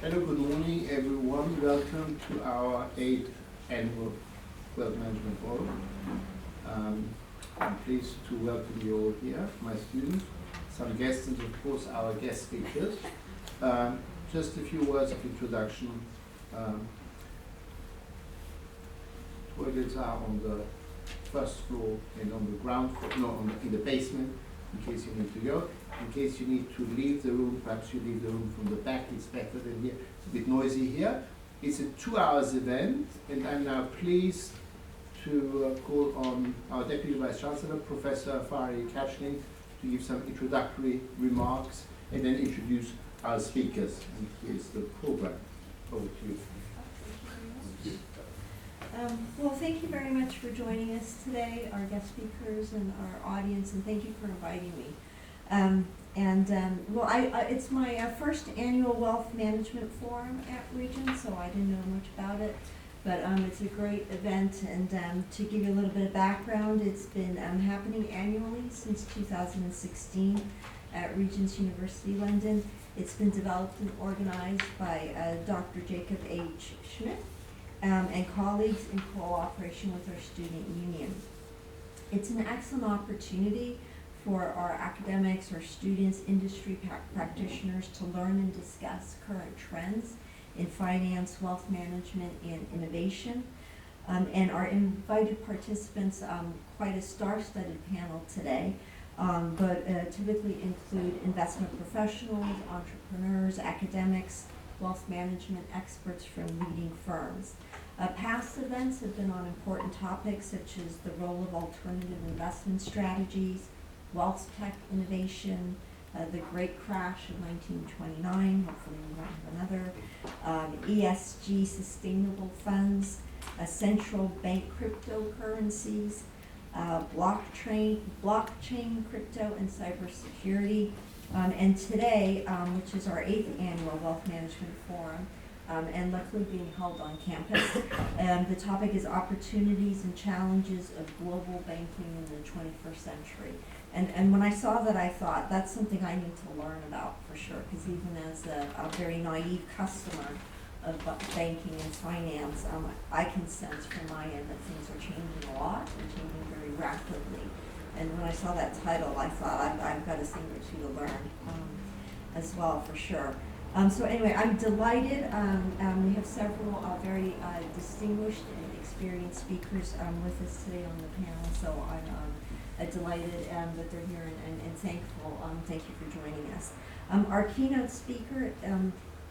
Hello, good morning everyone. Welcome to our 8th annual Wealth Management Forum. I'm pleased to welcome you all here, my students, some guests, and of course our guest speakers. Just a few words of introduction. Toilets are on the first floor and on the ground floor, no, in the basement, in case you need to go. In case you need to leave the room, perhaps you leave the room from the back, it's better than here. It's a bit noisy here. It's a 2-hour event, and I'm now pleased to call on our Deputy Vice Chancellor, Professor Fary Cachelin, to give some introductory remarks and then introduce our speakers. And here's the program. Over to you. Well, thank you very much for joining us today, our guest speakers and our audience, and thank you for inviting me. It's my first annual Wealth Management Forum at Regent, so I didn't know much about it, but it's a great event, and to give you a little bit of background, it's been happening annually since 2016 at Regent's University London. It's been developed and organized by Dr. Jacob H. Schmidt and colleagues in cooperation with our student union. It's an excellent opportunity for our academics, our students, industry practitioners to learn and discuss current trends in finance, wealth management, and innovation. And our invited participants, quite a star-studded panel today, but typically include investment professionals, entrepreneurs, academics, wealth management experts from leading firms. Past events have been on important topics such as the role of alternative investment strategies, wealth tech innovation, the great crash of 1929, hopefully we won't have another, ESG sustainable funds, central bank cryptocurrencies, blockchain, crypto, and cybersecurity. And today, which is our 8th annual Wealth Management Forum, and luckily being held on campus, the topic is opportunities and challenges of global banking in the 21st century. And when I saw that, I thought that's something I need to learn about for sure, because even as a very naive customer of banking and finance, I can sense from my end that things are changing a lot and changing very rapidly. And when I saw that title, I thought I've got a thing or two to learn as well, for sure. So anyway, I'm delighted. We have several very distinguished and experienced speakers with us today on the panel. So I'm delighted that they're here and thankful. Thank you for joining us. Our keynote speaker,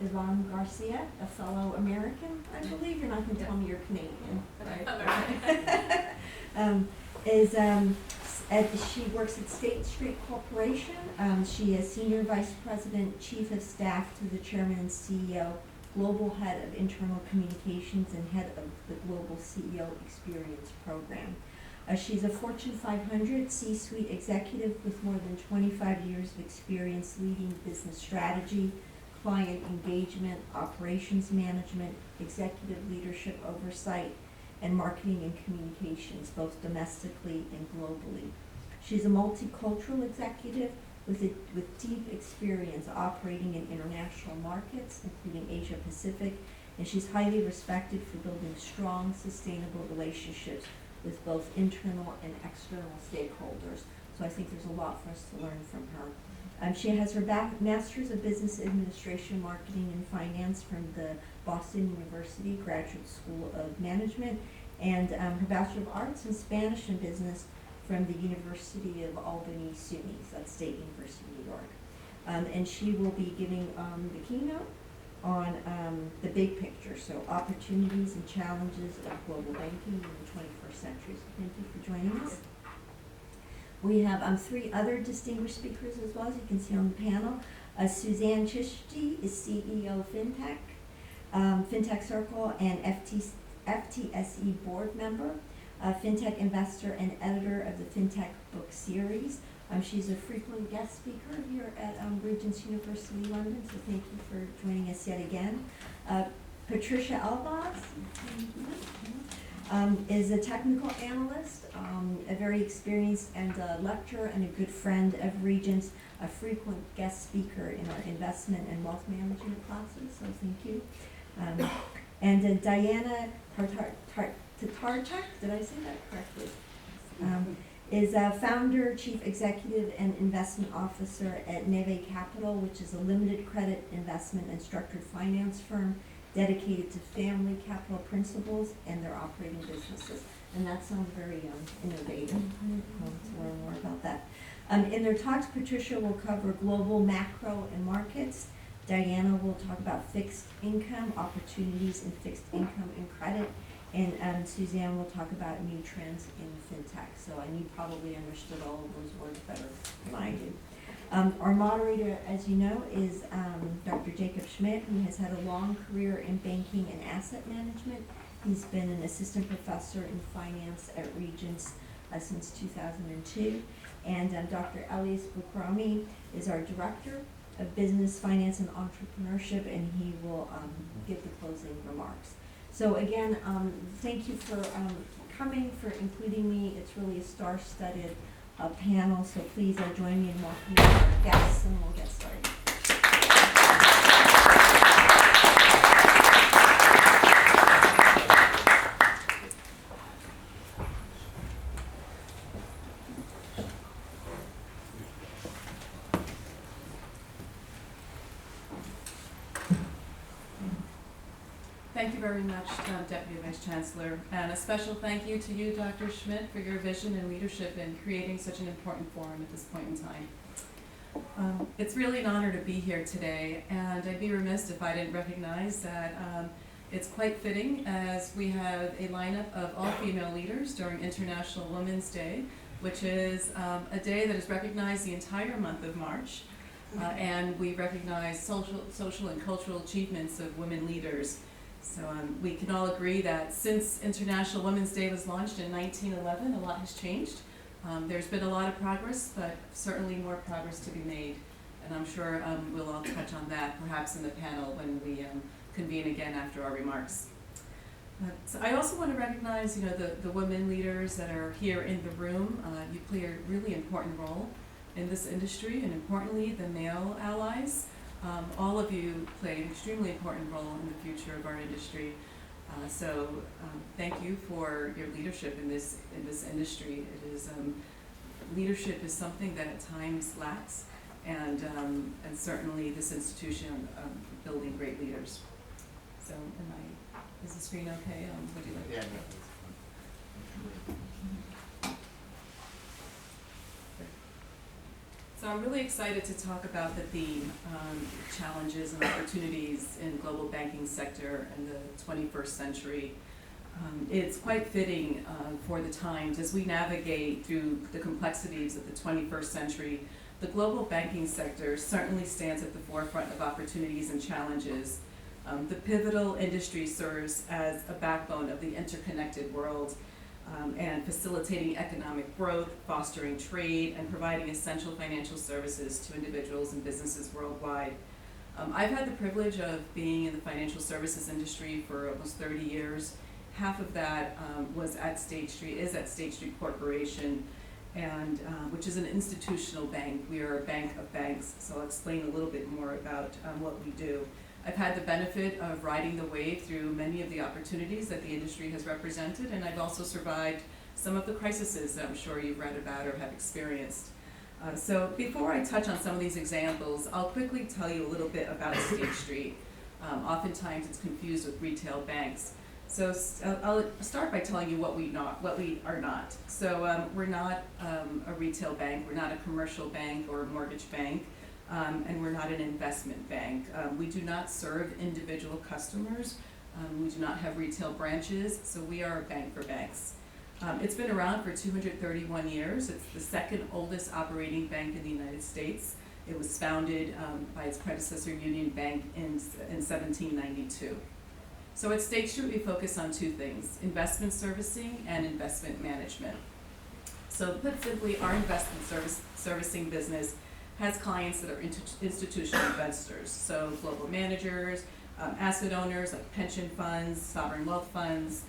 Yvonne Garcia, a fellow American, I believe. You're not going to tell me you're Canadian, right? She works at State Street Corporation. She is Senior Vice President, Chief of Staff to the Chairman and CEO, Global Head of Internal Communications, and Head of the Global CEO Experience Program. She's a Fortune 500 C-suite executive with more than 25 years of experience leading business strategy, client engagement, operations management, executive leadership oversight, and marketing and communications, both domestically and globally. She's a multicultural executive with deep experience operating in international markets, including Asia Pacific, and she's highly respected for building strong, sustainable relationships with both internal and external stakeholders. So I think there's a lot for us to learn from her. She has her Master's of Business Administration, Marketing, and Finance from the Boston University Graduate School of Management, and her Bachelor of Arts in Spanish and Business from the University of Albany, SUNY, that's State University of New York. And she will be giving the keynote on the big picture, so opportunities and challenges of global banking in the 21st century. So thank you for joining us. We have 3 other distinguished speakers as well, as you can see on the panel. Suzanne Chishti is CEO of Fintech Circle, and FTSE board member, fintech investor, and editor of the Fintech book series. She's a frequent guest speaker here at Regent's University London, so thank you for joining us yet again. Patricia Elbaz is a technical analyst, a very experienced and a lecturer and a good friend of Regent's, a frequent guest speaker in our investment and wealth management classes, so thank you. And Diana Tatarchuk, did I say that correctly? Is a founder, chief executive, and investment officer at Neve Capital, which is a limited credit investment and structured finance firm dedicated to family capital principles and their operating businesses. And that sounds very innovative. To learn more about that. In their talks, Patricia will cover global macro and markets. Diana will talk about fixed income, opportunities in fixed income and credit. And Suzanne will talk about new trends in fintech. So you probably understood all of those words better than I did. Our moderator, as you know, is Dr. Jacob Schmidt, who has had a long career in banking and asset management. He's been an assistant professor in finance at Regent since 2002. And Dr. Elias Boukrami is our director of business, finance, and entrepreneurship, and he will give the closing remarks. So again, thank you for coming, for including me. It's really a star-studded panel, so please join me in welcoming our guests, and we'll get started. Thank you very much, Deputy Vice Chancellor, and a special thank you to you, Dr. Schmidt, for your vision and leadership in creating such an important forum at this point in time. It's really an honor to be here today, and I'd be remiss if I didn't recognize that it's quite fitting as we have a lineup of all-female leaders during International Women's Day, which is a day that is recognized the entire month of March, and we recognize social and cultural achievements of women leaders. So we can all agree that since International Women's Day was launched in 1911, a lot has changed. There's been a lot of progress, but certainly more progress to be made. And I'm sure we'll all touch on that perhaps in the panel when we convene again after our remarks. So I also want to recognize, the women leaders that are here in the room. You play a really important role in this industry, and importantly, the male allies. All of you play an extremely important role in the future of our industry. So thank you for your leadership in this industry. It is leadership is something that at times lacks, and certainly this institution building great leaders. So is the screen okay? Would you like? Yeah. So I'm really excited to talk about the theme, challenges and opportunities in global banking sector in the 21st century. It's quite fitting for the times as we navigate through the complexities of the 21st century. The global banking sector certainly stands at the forefront of opportunities and challenges. The pivotal industry serves as a backbone of the interconnected world, and facilitating economic growth, fostering trade, and providing essential financial services to individuals and businesses worldwide. I've had the privilege of being in the financial services industry for almost 30 years. Half of that is at State Street Corporation, and which is an institutional bank. We are a bank of banks, so I'll explain a little bit more about what we do. I've had the benefit of riding the wave through many of the opportunities that the industry has represented, and I've also survived some of the crises that I'm sure you've read about or have experienced. So before I touch on some of these examples, I'll quickly tell you a little bit about State Street. Oftentimes it's confused with retail banks. So I'll start by telling you what we are not. So we're not a retail bank, we're not a commercial bank or a mortgage bank. And we're not an investment bank. We do not serve individual customers. We do not have retail branches, so we are a bank for banks. It's been around for 231 years. It's the second oldest operating bank in the United States. It was founded by its predecessor Union Bank in 1792. So at State Street, we focus on two things: investment servicing and investment management. So put simply, our investment servicing business has clients that are institutional investors, so global managers, asset owners like pension funds, sovereign wealth funds,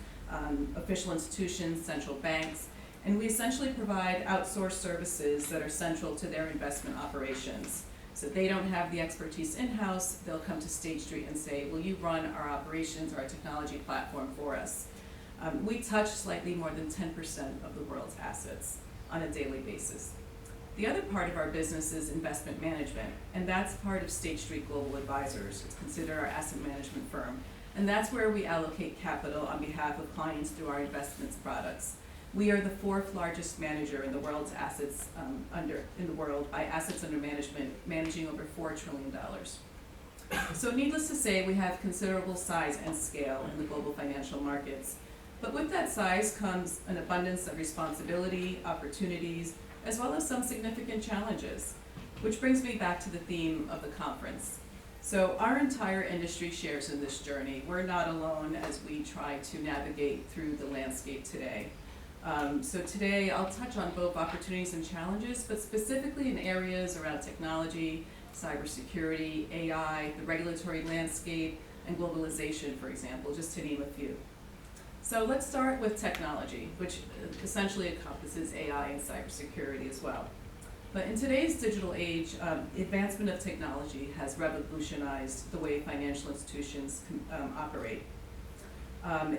official institutions, central banks, and we essentially provide outsourced services that are central to their investment operations. So if they don't have the expertise in-house, they'll come to State Street and say, will you run our operations, our technology platform for us? We touch slightly more than 10% of the world's assets on a daily basis. The other part of our business is investment management, and that's part of State Street Global Advisors. It's considered our asset management firm, and that's where we allocate capital on behalf of clients through our investments products. We are the 4th largest manager in the world's assets by assets under management, managing over $4 trillion. So needless to say, we have considerable size and scale in the global financial markets. But with that size comes an abundance of responsibility, opportunities, as well as some significant challenges, which brings me back to the theme of the conference. So our entire industry shares in this journey. We're not alone as we try to navigate through the landscape today. So today I'll touch on both opportunities and challenges, but specifically in areas around technology, cybersecurity, AI, the regulatory landscape, and globalization, for example, just to name a few. So let's start with technology, which essentially encompasses AI and cybersecurity as well. But in today's digital age, advancement of technology has revolutionized the way financial institutions operate.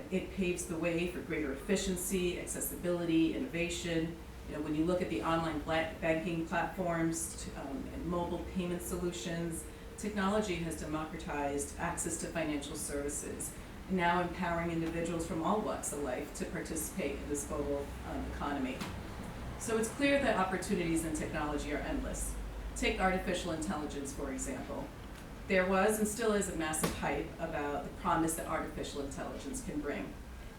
It paves the way for greater efficiency, accessibility, innovation. You know, when you look at the online banking platforms and mobile payment solutions, technology has democratized access to financial services, now empowering individuals from all walks of life to participate in this global economy. So it's clear that opportunities in technology are endless. Take artificial intelligence, for example. There was and still is a massive hype about the promise that artificial intelligence can bring.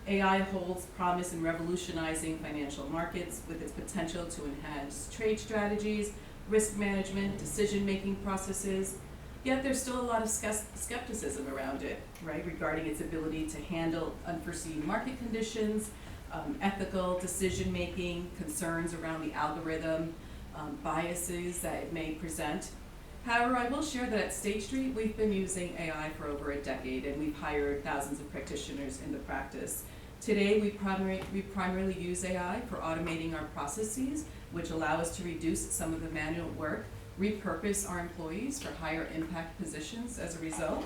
AI holds promise in revolutionizing financial markets with its potential to enhance trade strategies, risk management, decision-making processes. Yet there's still a lot of skepticism around it, right, regarding its ability to handle unforeseen market conditions, ethical decision-making, concerns around the algorithm, biases that it may present. However, I will share that at State Street, we've been using AI for over a decade, and we've hired thousands of practitioners in the practice. Today, we primarily use AI for automating our processes, which allow us to reduce some of the manual work, repurpose our employees for higher impact positions as a result.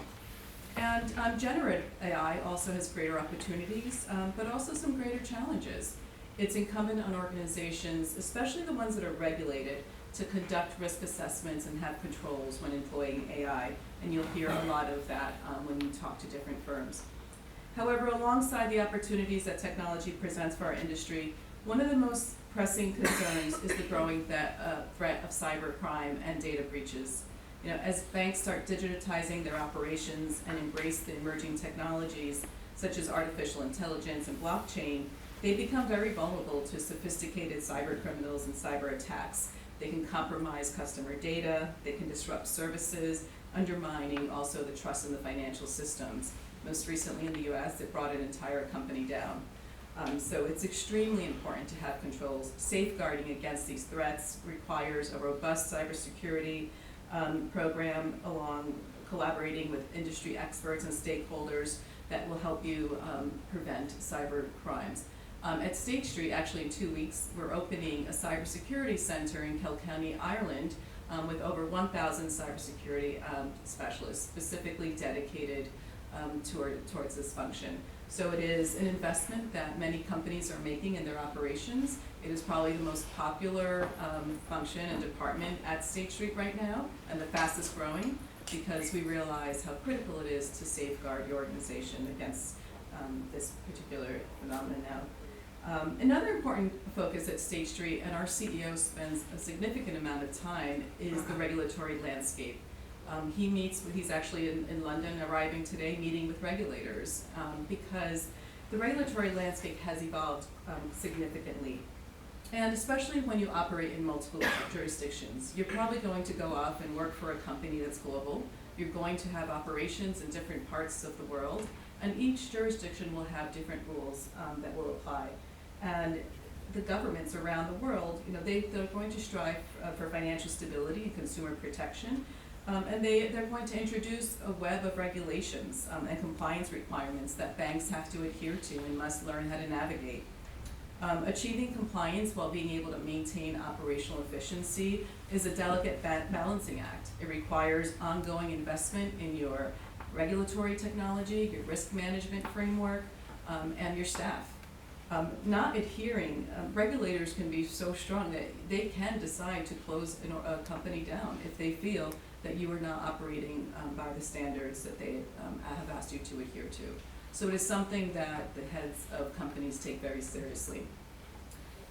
And generative AI also has greater opportunities, but also some greater challenges. It's incumbent on organizations, especially the ones that are regulated, to conduct risk assessments and have controls when employing AI, and you'll hear a lot of that when you talk to different firms. However, alongside the opportunities that technology presents for our industry, one of the most pressing concerns is the growing threat of cybercrime and data breaches. You know, as banks start digitizing their operations and embrace the emerging technologies such as artificial intelligence and blockchain, they become very vulnerable to sophisticated cyber criminals and cyber attacks. They can compromise customer data, they can disrupt services, undermining also the trust in the financial systems. Most recently in the US, it brought an entire company down. So it's extremely important to have controls. Safeguarding against these threats requires a robust cybersecurity program, along collaborating with industry experts and stakeholders that will help you prevent cyber crimes. At State Street, actually in 2 weeks, we're opening a cybersecurity center in Cachelin, Ireland, with over 1,000 cybersecurity specialists specifically dedicated towards this function. So it is an investment that many companies are making in their operations. It is probably the most popular function and department at State Street right now, and the fastest growing, because we realize how critical it is to safeguard your organization against this particular phenomenon now. Another important focus at State Street, and our CEO spends a significant amount of time, is the regulatory landscape. He's actually in London, arriving today, meeting with regulators, because the regulatory landscape has evolved significantly. And especially when you operate in multiple jurisdictions, you're probably going to go off and work for a company that's global. You're going to have operations in different parts of the world, and each jurisdiction will have different rules that will apply. And the governments around the world, you know, they're going to strive for financial stability and consumer protection, And they're going to introduce a web of regulations and compliance requirements that banks have to adhere to and must learn how to navigate. Achieving compliance while being able to maintain operational efficiency is a delicate balancing act. It requires ongoing investment in your regulatory technology, your risk management framework, and your staff. Not adhering, regulators can be so strong that they can decide to close a company down if they feel that you are not operating by the standards that they have asked you to adhere to. So it is something that the heads of companies take very seriously.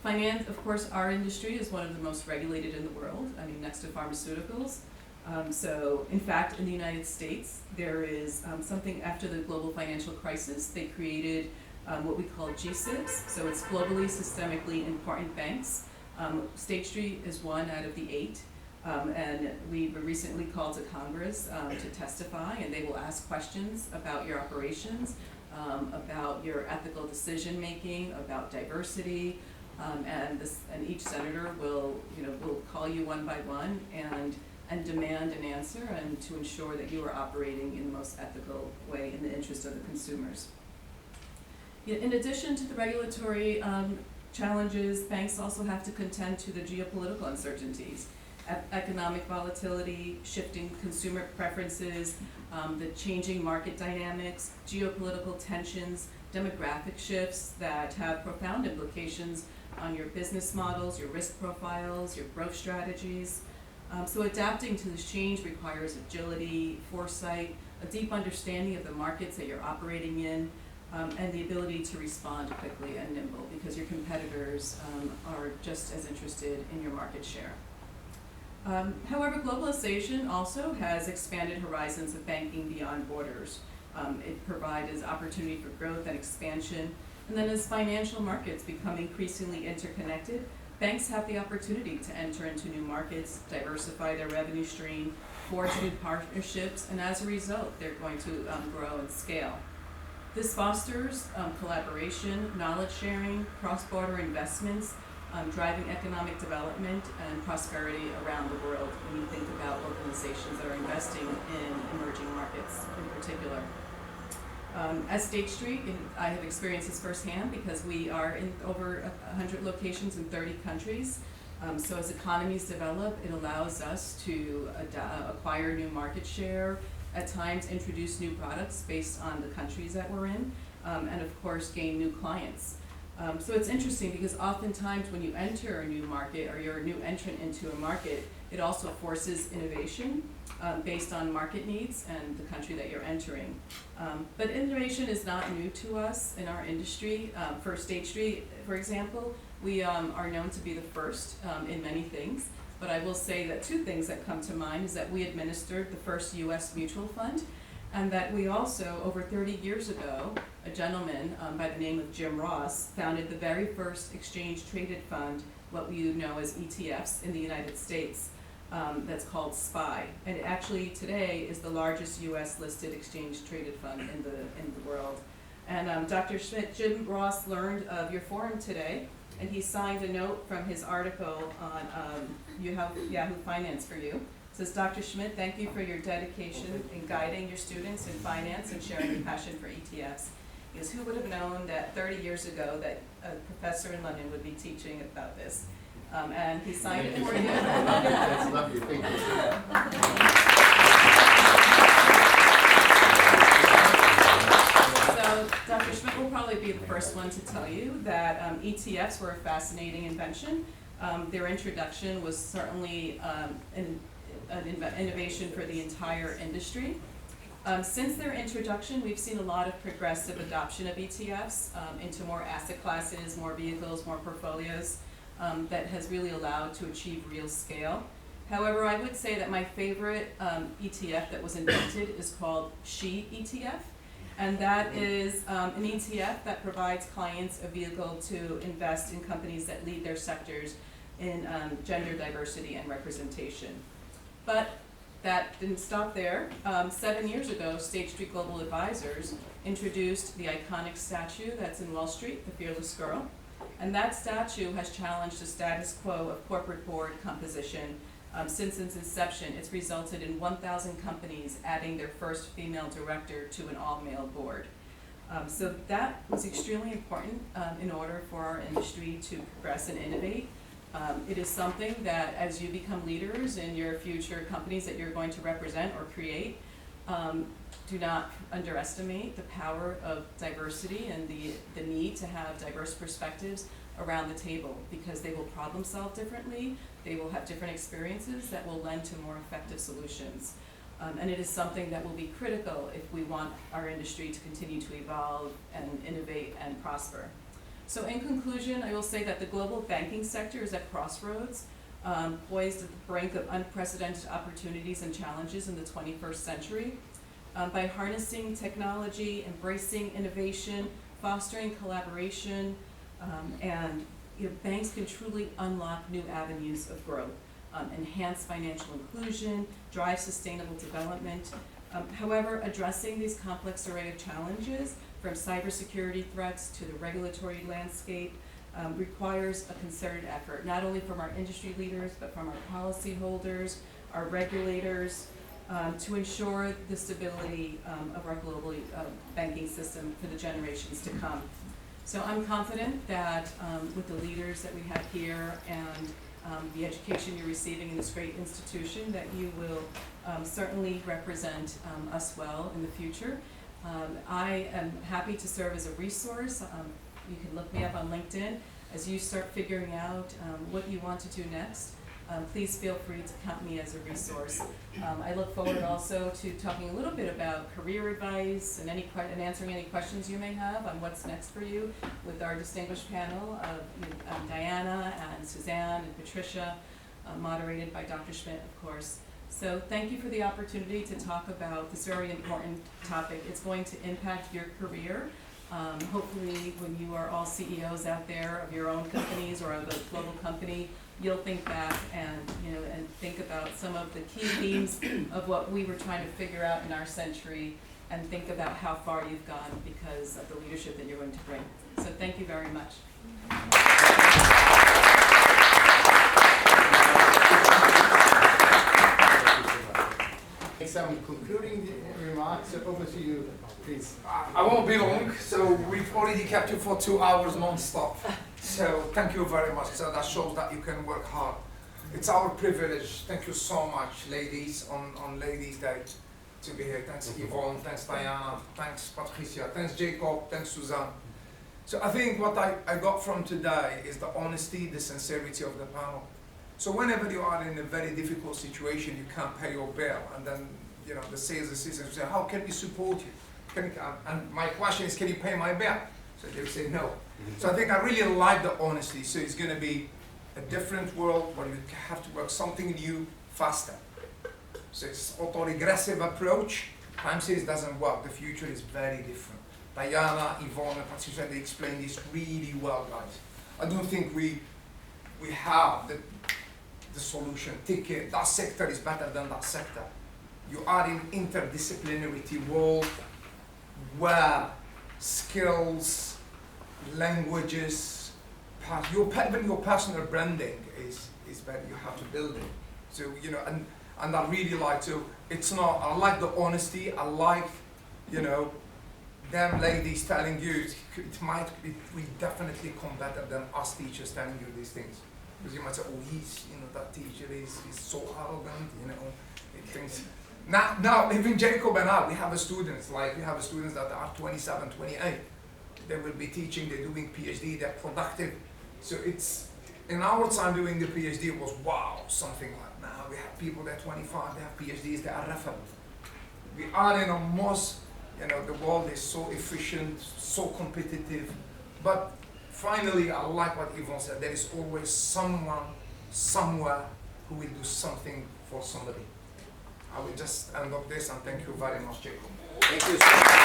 Finance, of course, our industry is one of the most regulated in the world, I mean, next to pharmaceuticals. So, in fact, in the United States, there is something after the global financial crisis, they created what we call GSIBs, so it's globally systemically important banks. State Street is one out of the 8. And we were recently called to Congress to testify, and they will ask questions about your operations, about your ethical decision making, about diversity, and each senator will call you one by one and demand an answer, and to ensure that you are operating in the most ethical way in the interest of the consumers. In addition to the regulatory challenges, banks also have to contend to the geopolitical uncertainties. Economic volatility, shifting consumer preferences, the changing market dynamics, geopolitical tensions, demographic shifts that have profound implications on your business models, your risk profiles, your growth strategies. So adapting to this change requires agility, foresight, a deep understanding of the markets that you're operating in, and the ability to respond quickly and nimble, because your competitors are just as interested in your market share. However, globalization also has expanded horizons of banking beyond borders. It provides opportunity for growth and expansion. And then as financial markets become increasingly interconnected, banks have the opportunity to enter into new markets, diversify their revenue stream, forge new partnerships, and as a result, they're going to grow and scale. This fosters collaboration, knowledge sharing, cross-border investments, driving economic development and prosperity around the world when you think about organizations that are investing in emerging markets in particular. As State Street, I have experienced this firsthand because we are in over 100 locations in 30 countries. So as economies develop, it allows us to acquire new market share, at times introduce new products based on the countries that we're in, and of course gain new clients. So it's interesting because oftentimes when you enter a new market or you're a new entrant into a market, it also forces innovation based on market needs and the country that you're entering. But innovation is not new to us in our industry. For State Street, for example, we are known to be the first in many things. But I will say that 2 things that come to mind is that we administered the first U.S. mutual fund, and that we also, over 30 years ago, a gentleman by the name of Jim Ross founded the very first exchange-traded fund, what we know as ETFs in the United States, that's called SPY. And it actually today is the largest U.S.-listed exchange-traded fund in the world. And Dr. Schmidt, Jim Ross learned of your forum today, and he signed a note from his article on Yahoo Finance for you. It says, Dr. Schmidt, thank you for your dedication in guiding your students in finance and sharing your passion for ETFs. Because who would have known that 30 years ago that a professor in London would be teaching about this? And he signed it for you. That's lovely, thank you. So Dr. Schmidt will probably be the first one to tell you that ETFs were a fascinating invention. Their introduction was certainly an innovation for the entire industry. Since their introduction, we've seen a lot of progressive adoption of ETFs into more asset classes, more vehicles, more portfolios, that has really allowed to achieve real scale. However, I would say that my favorite ETF that was invented is called SHE ETF, and that is an ETF that provides clients a vehicle to invest in companies that lead their sectors in gender diversity and representation. But that didn't stop there. 7 years ago, State Street Global Advisors introduced the iconic statue that's in Wall Street, the Fearless Girl. And that statue has challenged the status quo of corporate board composition Since its inception, it's resulted in 1,000 companies adding their first female director to an all-male board. So that was extremely important in order for our industry to progress and innovate. It is something that as you become leaders in your future companies that you're going to represent or create, do not underestimate the power of diversity and the need to have diverse perspectives around the table, because they will problem solve differently, they will have different experiences that will lend to more effective solutions. And it is something that will be critical if we want our industry to continue to evolve and innovate and prosper. So in conclusion, I will say that the global banking sector is at crossroads, poised at the brink of unprecedented opportunities and challenges in the 21st century. By harnessing technology, embracing innovation, fostering collaboration, and banks can truly unlock new avenues of growth, enhance financial inclusion, drive sustainable development. However, addressing these complex array of challenges, from cybersecurity threats to the regulatory landscape, requires a concerted effort, not only from our industry leaders, but from our policyholders, our regulators, to ensure the stability of our global banking system for the generations to come. So I'm confident that with the leaders that we have here and the education you're receiving in this great institution, that you will certainly represent us well in the future. I am happy to serve as a resource. You can look me up on LinkedIn. As you start figuring out what you want to do next, please feel free to count me as a resource. I look forward also to talking a little bit about career advice and answering any questions you may have on what's next for you with our distinguished panel of Diana and Suzanne and Patricia, moderated by Dr. Schmidt, of course. So thank you for the opportunity to talk about this very important topic. It's going to impact your career. Hopefully when you are all CEOs out there of your own companies or of a global company, you'll think back and think about some of the key themes of what we were trying to figure out in our century, and think about how far you've gone because of the leadership that you're going to bring. So thank you very much. Some concluding remarks. Over to you, please. I won't be long. So we've already kept you for 2 hours non-stop. So thank you very much. So that shows that you can work hard. It's our privilege. Thank you so much, ladies, on Ladies' Day to be here. Thanks Yvonne, thanks Diana, thanks Patricia, thanks Jacob, thanks Suzanne. So I think what I got from today is the honesty, the sincerity of the panel. So whenever you are in a very difficult situation, you can't pay your bill, and then the sales assistants say, how can we support you? And my question is, can you pay my bill? So they say no. So I think I really like the honesty. So it's going to be a different world where you have to work something new faster. So it's auto-regressive approach. Time series doesn't work. The future is very different. Diana, Yvonne, and Patricia, they explained this really well, guys. I don't think we have the solution. Think that sector is better than that sector. You are in interdisciplinary world where skills, languages, even your personal branding is better. You have to build it. So and I really like to. It's not. I like the honesty. I like them ladies telling you it will definitely come better than us teachers telling you these things. Because you might say, oh, that teacher is so arrogant, it thinks. Now, even Jacob and I, we have students that are 27, 28. They will be teaching, they're doing PhD, they're productive. So it's, in our time doing the PhD, it was wow, something like now we have people that are 25, they have PhDs, they are referent. We are in a most, the world is so efficient, so competitive, but finally, I like what Yvonne said. There is always someone, somewhere, who will do something for somebody. I will just end up this, and thank you very much, Jacob. Thank you so much.